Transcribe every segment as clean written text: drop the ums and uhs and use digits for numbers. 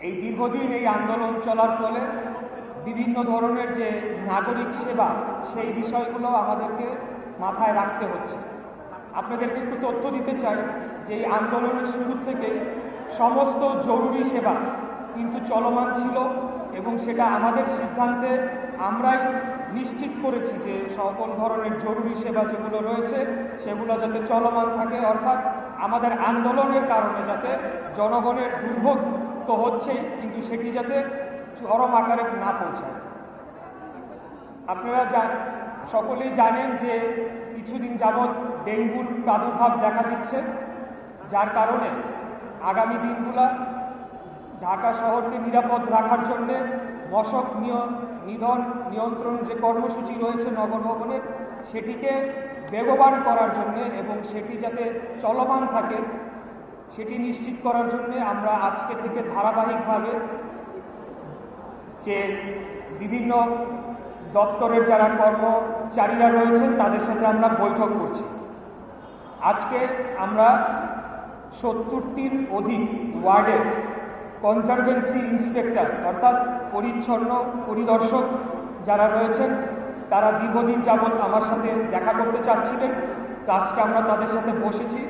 এই দীর্ঘদিন এই আন্দোলন চলার ফলে বিভিন্ন ধরনের যে নাগরিক সেবা সেই বিষয়গুলো আমাদেরকে মাথায় রাখতে হচ্ছে। আপনাদেরকে একটু তথ্য দিতে চাই যে এই আন্দোলনের শুরু থেকে সমস্ত জরুরি সেবা কিন্তু চলমান ছিল এবং সেটা আমাদের সিদ্ধান্তে আমরাই নিশ্চিত করেছি যে সকল ধরনের জরুরি সেবা যেগুলো রয়েছে সেগুলো যাতে চলমান থাকে, অর্থাৎ আমাদের আন্দোলনের কারণে যাতে জনগণের দুর্ভোগ তো হচ্ছেই, কিন্তু সেটি যাতে চরম আকারে না পৌঁছায়। আপনারা সকলেই জানেন যে কিছুদিন যাবৎ ডেঙ্গুর প্রাদুর্ভাব দেখা দিচ্ছে, যার কারণে আগামী দিনগুলা ঢাকা শহরকে নিরাপদ রাখার জন্যে মশক নিধন নিয়ন্ত্রণ যে কর্মসূচি রয়েছে নগর ভবনের, সেটিকে বেগবান করার জন্যে এবং সেটি যাতে চলমান থাকে সেটি নিশ্চিত করার জন্যে আমরা আজকে থেকে ধারাবাহিকভাবে যে বিভিন্ন দপ্তরের যারা কর্মচারীরা রয়েছেন তাদের সাথে আমরা বৈঠক করছি। আজকে আমরা 70টির অধিক ওয়ার্ডের কনজারভেন্সি ইন্সপেক্টর অর্থাৎ পরিচ্ছন্ন পরিদর্শক যারা রয়েছেন তারা দীর্ঘদিন যাবৎ আমার সাথে দেখা করতে চাচ্ছিলেন। তো আজকে আমরা তাদের সাথে বসেছি,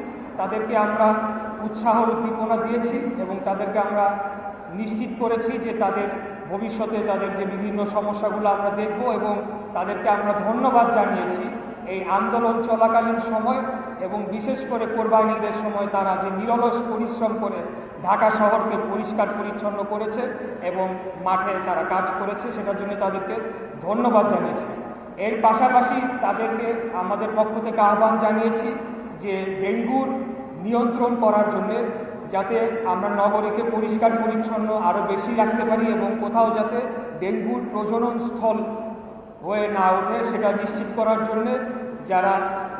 তাদেরকে আমরা উৎসাহ উদ্দীপনা দিয়েছি এবং তাদেরকে আমরা নিশ্চিত করেছি যে তাদের ভবিষ্যতে তাদের যে বিভিন্ন সমস্যাগুলো আমরা দেখব এবং তাদেরকে আমরা ধন্যবাদ জানিয়েছি এই আন্দোলন চলাকালীন সময় এবং বিশেষ করে কোরবানি ঈদের সময় তারা যে নিরলস পরিশ্রম করে ঢাকা শহরকে পরিষ্কার পরিচ্ছন্ন করেছে এবং মাঠে তারা কাজ করেছে, সেটার জন্য তাদেরকে ধন্যবাদ জানিয়েছি। এর পাশাপাশি তাদেরকে আমাদের পক্ষ থেকে আহ্বান জানিয়েছি যে ডেঙ্গুর নিয়ন্ত্রণ করার জন্যে যাতে আমরা নগরীকে পরিষ্কার পরিচ্ছন্ন আরও বেশি রাখতে পারি এবং কোথাও যাতে ডেঙ্গুর প্রজনন স্থল হয়ে না ওঠে সেটা নিশ্চিত করার জন্যে যারা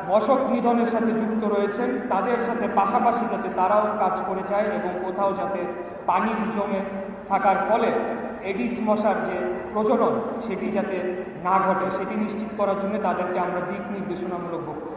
মশক নিধনের সাথে যুক্ত রয়েছেন তাদের সাথে পাশাপাশি যাতে তারাও কাজ করে যায় এবং কোথাও যাতে পানি জমে থাকার ফলে এডিস মশার যে প্রজনন সেটি যাতে না ঘটে সেটি নিশ্চিত করার জন্য তাদেরকে আমরা দিক নির্দেশনামূলক বক্তব্য